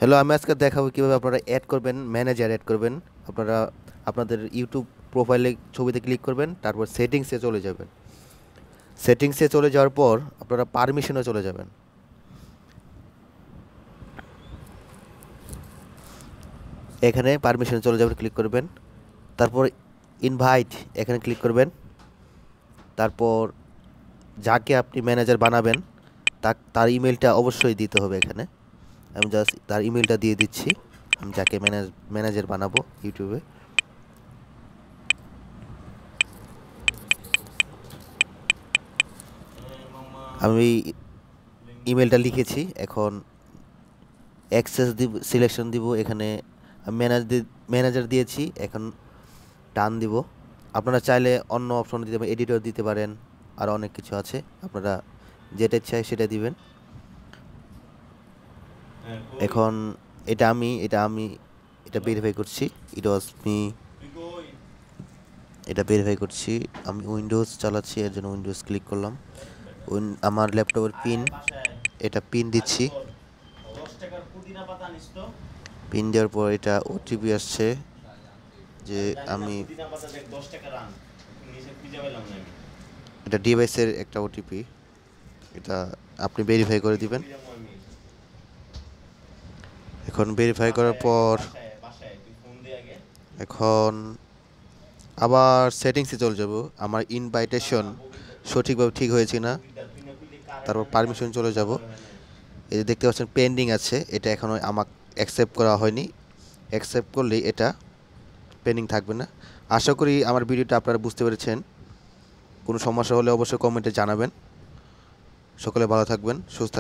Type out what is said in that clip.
Hello, আমি আজকে দেখাবো কিভাবে আপনারা অ্যাড করবেন, ম্যানেজার অ্যাড করবেন। আপনারা আপনাদের ইউটিউব প্রোফাইলে ছবিতে ক্লিক করবেন, তারপর সেটিংসে চলে যাবেন। সেটিংসে চলে যাওয়ার পর আপনারা পারমিশনে চলে যাবেন। এখানে পারমিশনে চলে যাবেন, ক্লিক করবেন। তারপর ইনভাইট এখানে ক্লিক করবেন। তারপর যাকে আপনি ম্যানেজার বানাবেন তার ইমেলটা অবশ্যই দিতে হবে এখানে। আমি জাস্ট তার ইমেলটা দিয়ে দিচ্ছি, আমি যাকে ম্যানেজার বানাবো ইউটিউবে। আমি ইমেলটা লিখেছি, এখন অ্যাক্সেস দিব, সিলেকশন দিব। এখানে আমি ম্যানেজার দিয়েছি, এখন ডান দিব। আপনারা চাইলে অন্য অপশন দিতে পারেন, এডিটর দিতে পারেন, আর অনেক কিছু আছে, আপনারা যেটা চাই সেটা দিবেন। এখন এটা আমি এটা ভেরিফাই করছি, ইট ওয়াজ মি। এটা ভেরিফাই করছি, আমি উইন্ডোজ চালাচ্ছি, এর জন্য উইন্ডোজ ক্লিক করলাম। আমার ল্যাপটপের পিন, এটা পিন দিচ্ছি। পিন দেওয়ার পর এটা ওটিপি আসছে, যে আমি এটা ডিভাইসের একটা ওটিপি, এটা আপনি ভেরিফাই করে দিবেন। এখন ভেরিফাই করার পর এখন আবার সেটিংসে চলে যাব, আমার ইনভাইটেশন সঠিকভাবে ঠিক হয়েছে না। তারপর পারমিশন চলে যাব। এই যে দেখতে পাচ্ছেন পেন্ডিং আছে, এটা এখনও আমাকে অ্যাকসেপ্ট করা হয়নি। অ্যাকসেপ্ট করলেই এটা পেন্ডিং থাকবে না। আশা করি আমার ভিডিওটা আপনারা বুঝতে পেরেছেন। কোনো সমস্যা হলে অবশ্যই কমেন্টে জানাবেন। সকলে ভালো থাকবেন, সুস্থ থাকবেন।